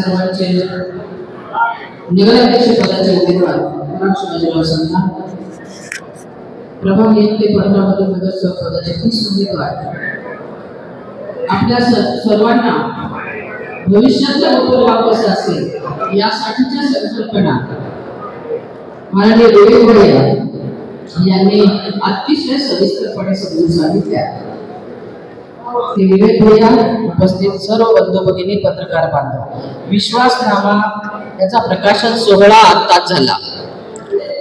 सर्वांचे नगराध्यक्ष पदाचे उमेदवार शिवाजीराव संघ प्रभाग 1 ते 15 मध्ये नगरसेवक पदाचे 30 उमेदवार आपल्या सर्वांना भविष्याचा उपयोग कसा असेल यासाठीच्या संकल्पना माननीय विवेक भैया यांनी अतिशय सविस्तरपणे समजून सांगितल्या। विवेक भैया उपस्थित सर्व बंधू भगिनी पत्रकार बांधव विश्वासनामा याचा प्रकाशन सोहळा आत्ताच झाला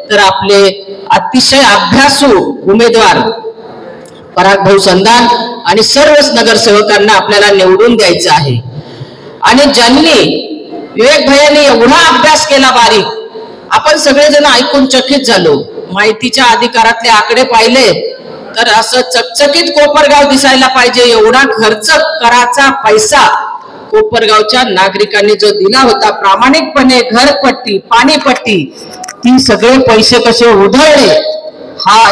तर आपले अतिशय अभ्यासू उमेदवार पराग भाऊ संधान आणि सर्वच नगरसेवकांना आपल्याला निवडून द्यायचं आहे। आणि ज्यांनी विवेक भैयाने एवढा अभ्यास केला बारीक आपण सगळेजण ऐकून चकित झालो। माहितीच्या अधिकारातले आकडे पाहिले तर असं चकचकीत कोपरगाव दिसायला पाहिजे एवढा खर्च कराचा पैसा कोपरगावच्या नागरिकांनी जो दिला होता प्रामाणिकपणे घरपट्टी पाणीपट्टी ती सगळे पैसे कसे उधळले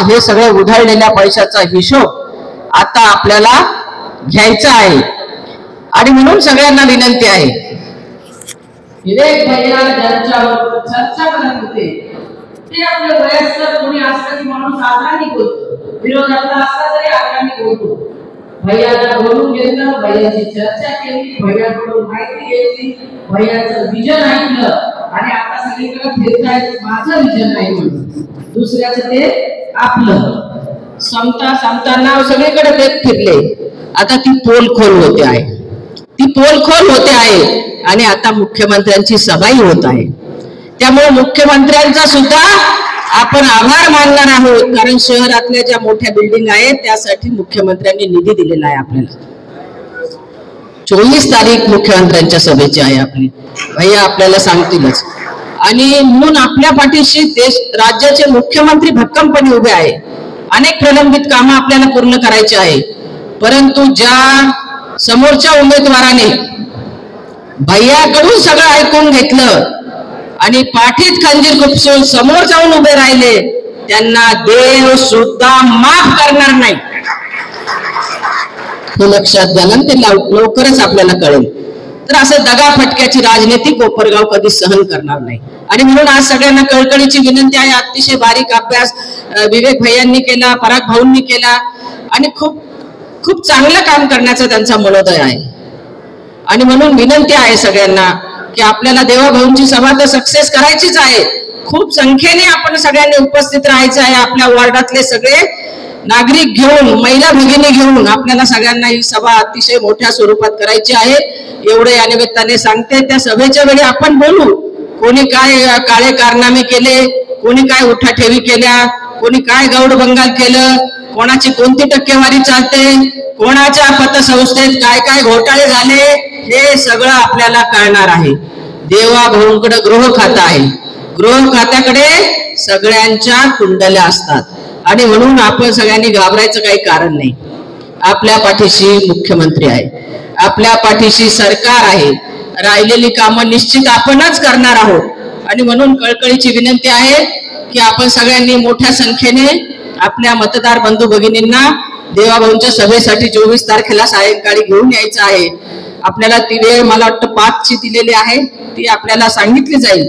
हे सगळे उधळलेल्या पैशाचा हिशोब आता आपल्याला घ्यायचा आहे। आणि म्हणून सगळ्यांना विनंती आहे विवेक भैया ज्यांच्यावर चर्चा करत होते ते आपले वयस्कर कोणी असलं की माणूस आग्रही होतो विरोधातला असला तरी आग्रही होतो। भैयाला बोलून घेतलं भैयाची चर्चा केली भैयाकडून माहिती घेतली भैयाचं विजन ऐकलं आणि आता सगळीकडे फिरतायत माझं विजन नाही म्हणून दुसऱ्याचं ते आपलं समताना सगळीकडे देत फिरले। आता ती पोलखोल होते आहे आणि आता मुख्यमंत्र्यांची सभाही होत आहे। त्यामुळे मुख्यमंत्र्यांचा सुद्धा आपण आभार मानणार आहोत कारण शहरातल्या ज्या मोठ्या बिल्डिंग आहेत त्यासाठी मुख्यमंत्र्यांनी निधी दिलेला आहे। आपल्याला 24 तारीख मुख्यमंत्र्यांच्या सभेची आहे आपली भैया आपल्याला सांगतीलच। आणि म्हणून आपल्या पाठीशी राज्याचे मुख्यमंत्री भक्कमपणे उभे आहे। अनेक प्रलंबित कामं आपल्याला पूर्ण करायची आहे परंतु ज्या समोरच्या उमेदवाराने भैयाकडून सगळं ऐकून घेतलं आणि पाठीत खंजीर खुपसून समोर जाऊन उभे राहिले त्यांना देव सुद्धा माफ करणार नाही हे लक्षात घ्या ते लवकरच आपल्याला कळेल। तर असं दगा फटक्याची राजनीती कोपरगाव कधी सहन करणार नाही। आणि म्हणून आज सगळ्यांना कळकळीची विनंती आहे अतिशय बारीक अभ्यास विवेक भैयांनी केला पराग भाऊंनी केला आणि खूप खूप चांगलं काम करण्याचा त्यांचा मनोदय आहे। आणि म्हणून विनंती आहे सगळ्यांना की आपल्याला देवा भाऊंची सभा तर सक्सेस करायचीच आहे। खूप संख्येने आपण सगळ्यांनी उपस्थित राहायचं आहे। आपल्या वॉर्डातले सगळे नागरिक घेऊन महिला भगिनी घेऊन आपल्याला सगळ्यांना ही सभा अतिशय मोठ्या स्वरूपात करायची आहे एवढे या निमित्ताने सांगते। त्या सभेच्या वेळी आपण बोलू कोणी काय काळे कारनामे केले कोणी काय उठाठेवी केल्या कोणी काय गौड बंगाल केलं कोणाची कोणती टक्केवारी चालते कोणाच्या पतसंस्थेत काय काय घोटाळे झाले हे सगळं आपल्याला कळणार आहे। देवा भाऊंकडे गृह खातं आहे गृह खात्याकडे सगळ्यांच्या कुंडल्या असतात आणि म्हणून आपण सगळ्यांनी घाबरायचं काही कारण नाही। आपल्या पाठीशी मुख्यमंत्री आहे आपल्या पाठीशी सरकार आहे राहिलेली कामं निश्चित आपणच करणार आहोत। आणि म्हणून कळकळीची विनंती आहे की आपण सगळ्यांनी मोठ्या संख्येने आपल्या मतदार बंधू भगिनींना देवाभाऊंच्या सभेसाठी 24 तारखेला सायंकाळी घेऊन यायचं आहे। आपल्याला ती वेळ मला वाटतं 5 ची दिलेली आहे ती आपल्याला सांगितली जाईल।